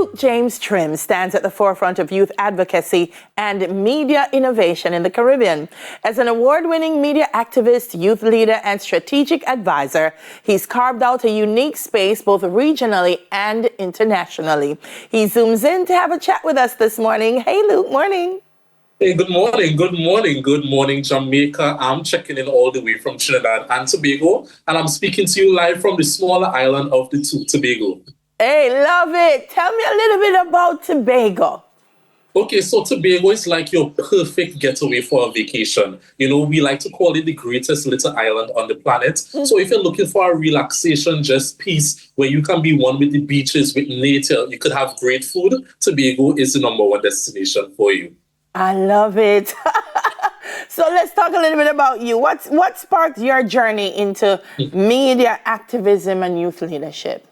Luke James Trim stands at the forefront of youth advocacy and media innovation in the Caribbean. As an award-winning media activist, youth leader, and strategic advisor, he's carved out a unique space both regionally and internationally. He zooms in to have a chat with us this morning. Hey, Luke, morning. Hey, good morning, Jamaica. I'm checking in all the way from Trinidad and Tobago, and I'm speaking to you live from the smaller island of the Tobago. Hey, love it. Tell me a little bit about Tobago. Okay, so Tobago is like your perfect getaway for a vacation. You know, we like to call it the greatest little island on the planet. So if you're looking for a relaxation, just peace, where you can be one with the beaches, with nature, you could have great food, Tobago is the #1 destination for you. I love it. So let's talk a little bit about you. What sparked your journey into media activism and youth leadership?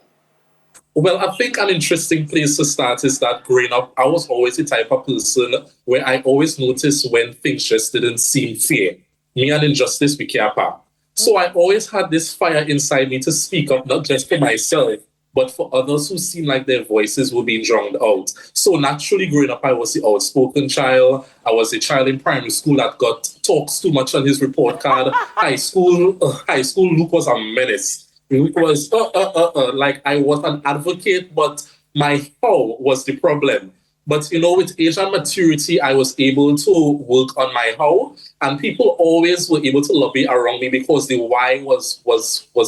Well, I think an interesting place to start is that growing up, I was always the type of person where I always noticed when things just didn't seem fair. Me and injustice, we care apart. So I always had this fire inside me to speak up, not just for myself, but for others who seemed like their voices were being drowned out. So naturally, growing up, I was the outspoken child. I was a child in primary school that talks too much on his report card. High school, Luke was a menace. Luke was like I was an advocate, but my how was the problem. But, you know, with age and maturity, I was able to work on my how, and people always were able to lobby around me because the why was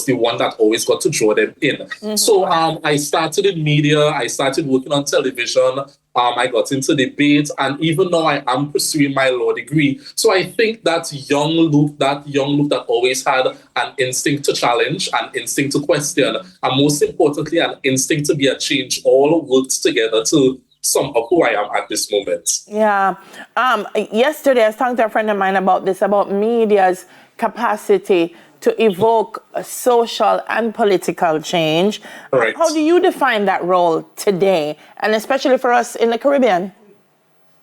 the one that always got to draw them in. Mm-hmm. So I started in media, I started working on television, I got into debate, and even now I am pursuing my law degree. So I think that young Luke that always had an instinct to challenge, an instinct to question, and most importantly, an instinct to be a change, all worked together to some of who I am at this moment. Yeah. Yesterday, I was talking to a friend of mine about this, about media's capacity to evoke social and political change. Right. How do you define that role today, and especially for us in the Caribbean?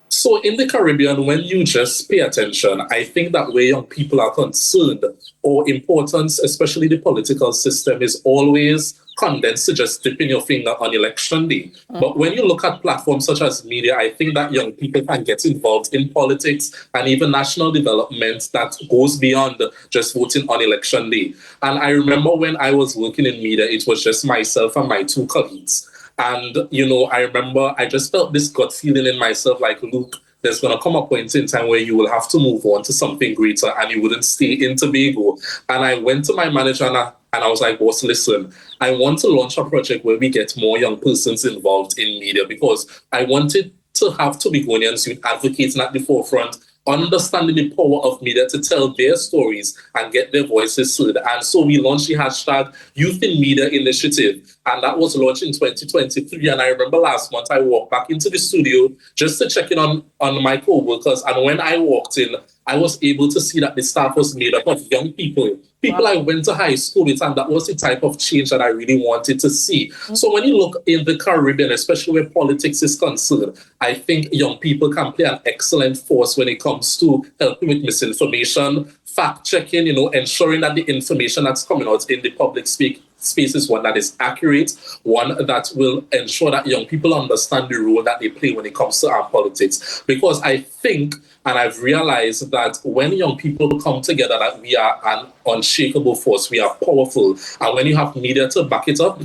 So in the Caribbean, when you just pay attention, I think that where young people are concerned, or importance, especially the political system, is always condensed to just dipping your finger on election day. Mm-hmm. But when you look at platforms such as media, I think that young people can get involved in politics and even national development that goes beyond just voting on election day. And I remember when I was working in media, it was just myself and my 2 colleagues. And, you know, I remember I just felt this gut feeling in myself like, Luke, there's going to come a point in time where you will have to move on to something greater and you wouldn't stay in Tobago. And I went to my manager and I was like, boss, listen, I want to launch a project where we get more young persons involved in media because I wanted to have Tobagonians youth advocating at the forefront, understanding the power of media to tell their stories and get their voices heard. And so we launched the hashtag Youth in Media Initiative, and that was launched in 2023. And I remember last month I walked back into the studio just to check in on my co-workers. And when I walked in, I was able to see that the staff was made up of young people I went to high school with, and that was the type of change that I really wanted to see. Mm-hmm. So when you look in the Caribbean, especially where politics is concerned, I think young people can play an excellent force when it comes to helping with misinformation, fact-checking, you know, ensuring that the information that's coming out in the public space is one that is accurate, one that will ensure that young people understand the role that they play when it comes to our politics. Because I think, and I've realized that when young people come together, that we are an unshakable force, we are powerful. And when you have media to back it up,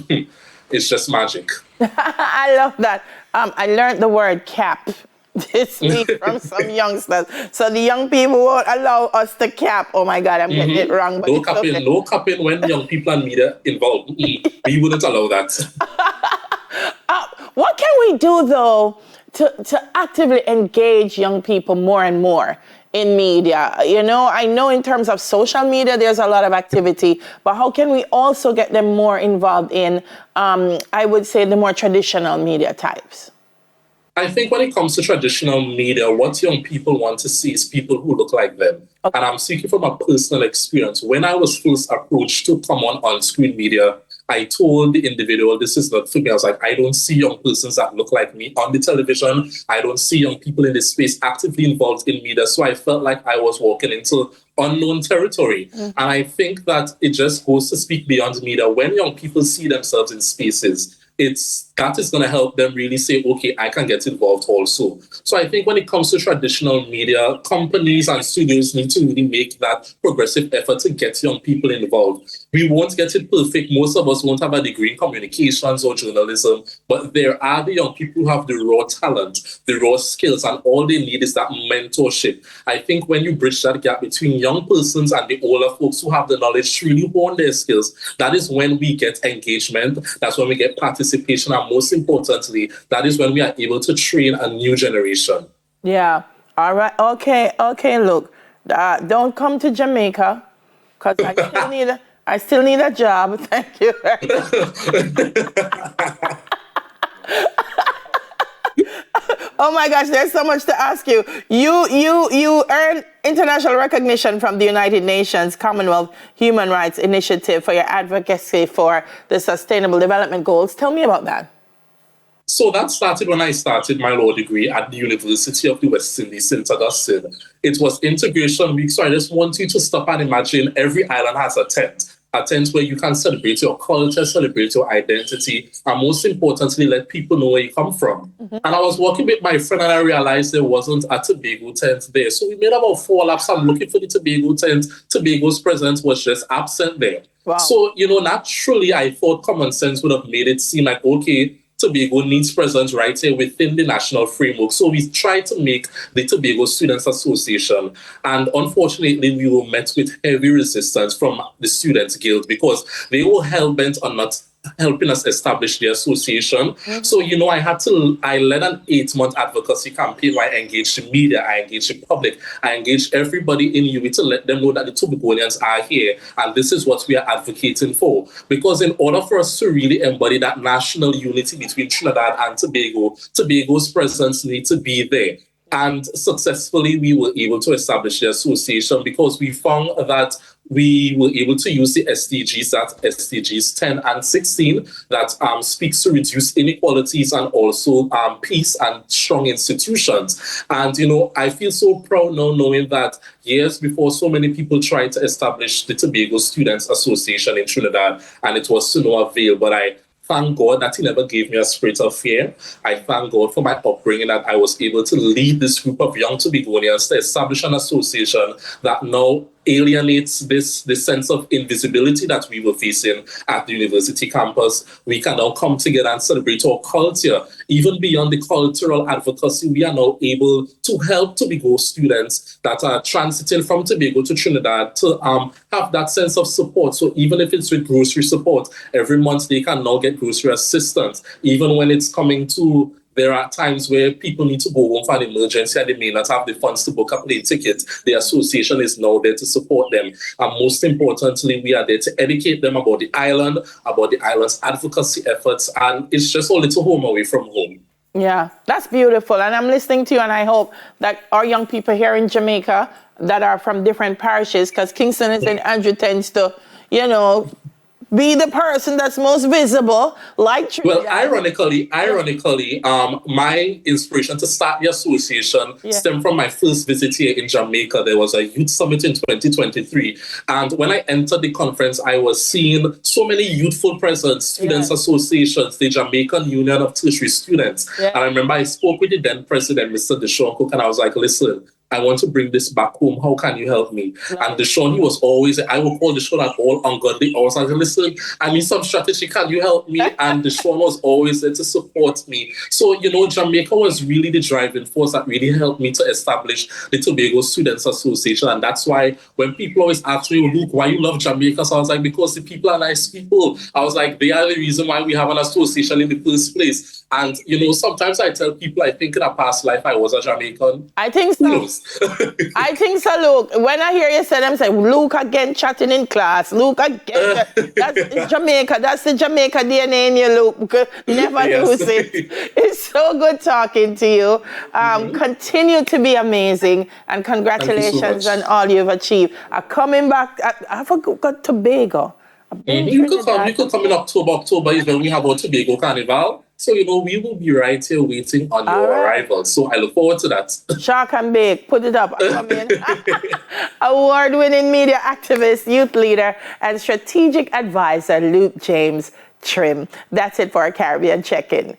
it's just magic. I love that. I learned the word cap this week from some youngsters. So the young people won't allow us to cap. Oh my God, I'm getting it wrong. But no capping when young people and media involved. We wouldn't allow that. What can we do though to actively engage young people more and more in media? You know, I know in terms of social media, there's a lot of activity, but how can we also get them more involved in, I would say, the more traditional media types? I think when it comes to traditional media, what young people want to see is people who look like them. Okay. And I'm speaking from a personal experience. When I was first approached to come on-screen media, I told the individual, this is not for me. I was like, I don't see young persons that look like me on the television. I don't see young people in this space actively involved in media. So I felt like I was walking into unknown territory. Mm-hmm. And I think that it just goes to speak beyond media. When young people see themselves in spaces, it's that is going to help them really say, okay, I can get involved also. So I think when it comes to traditional media, companies and studios need to really make that progressive effort to get young people involved. We won't get it perfect. Most of us won't have a degree in communications or journalism, but there are the young people who have the raw talent, the raw skills, and all they need is that mentorship. I think when you bridge that gap between young persons and the older folks who have the knowledge to really hone their skills, that is when we get engagement, that's when we get participation, and most importantly, that is when we are able to train a new generation. Yeah. All right. Okay. Look, don't come to Jamaica because I still need a job. Thank you. Oh my gosh, there's so much to ask you. You earned international recognition from the United Nations Commonwealth Human Rights Initiative for your advocacy for the Sustainable Development Goals. Tell me about that. So that started when I started my law degree at the University of the West Indies, St. Augustine. It was Integration Week, so I just want you to stop and imagine every island has a tent where you can celebrate your culture, celebrate your identity, and most importantly, let people know where you come from. And I was walking with my friend and I realized there wasn't a Tobago tent there. So we made about 4 laps. I'm looking for the Tobago tent. Tobago's presence was just absent there. Wow. So, naturally, I thought common sense would have made it seem like, okay, Tobago needs presence right here within the national framework. So we tried to make the Tobago Students Association. And unfortunately, we were met with heavy resistance from the Students Guild because they were hell-bent on not helping us establish the association. So, I led an 8-month advocacy campaign where I engaged the media, I engaged the public, I engaged everybody in UWI to let them know that the Tobagonians are here and this is what we are advocating for. Because in order for us to really embody that national unity between Trinidad and Tobago, Tobago's presence needs to be there. And successfully, we were able to establish the association because we found that we were able to use the SDGs, that's SDGs 10 and 16, that speaks to reduce inequalities and also peace and strong institutions. And, I feel so proud now knowing that years before so many people tried to establish the Tobago Students Association in Trinidad, and it was to no avail, but I thank God that He never gave me a spirit of fear. I thank God for my upbringing that I was able to lead this group of young Tobagonians to establish an association that now alienates this sense of invisibility that we were facing at the university campus. We can now come together and celebrate our culture. Even beyond the cultural advocacy, we are now able to help Tobago students that are transiting from Tobago to Trinidad to have that sense of support. So even if it's with grocery support, every month they can now get grocery assistance. Even when it's coming to, there are times where people need to go home for an emergency and they may not have the funds to book a plane ticket. The association is now there to support them. And most importantly, we are there to educate them about the island's advocacy efforts. And it's just a little home away from home. Yeah, that's beautiful. And I'm listening to you, and I hope that our young people here in Jamaica that are from different parishes, because Kingston and St. Andrew tends to, be the person that's most visible, like Trinidad. Well, ironically, my inspiration to start the association stemmed from my first visit here in Jamaica. There was a youth summit in 2023. And when I entered the conference, I was seeing so many youthful presence, students associations, the Jamaican Union of Tertiary Students. And I remember I spoke with the then president, Mr. Deshaun Cook, and I was like, listen, I want to bring this back home. How can you help me? And Deshaun, he was always, I will call Deshaun at all ungodly hours. I said, listen, I need some strategy. Can you help me? And Deshaun was always there to support me. So, Jamaica was really the driving force that really helped me to establish the Tobago Students Association. And that's why when people always ask me, Luke, why you love Jamaica? So I was like, because the people are nice people. I was like, they are the reason why we have an association in the first place. And, sometimes I tell people I think in a past life I was a Jamaican. I think so. I think so, Luke. When I hear you say them, say, Luke again chatting in class. Luke again. That's Jamaica. That's the Jamaica DNA in you, Luke. Never lose it. It's so good talking to you. Continue to be amazing. And congratulations on all you've achieved. Coming back, I forgot Tobago. You could come in October. October is when we have our Tobago Carnival. So, we will be right here waiting on your arrival. So I look forward to that. Shark and bake, put it up. Come in. Award-winning media activist, youth leader, and strategic advisor, Luke James Trim. That's it for our Caribbean Check-In.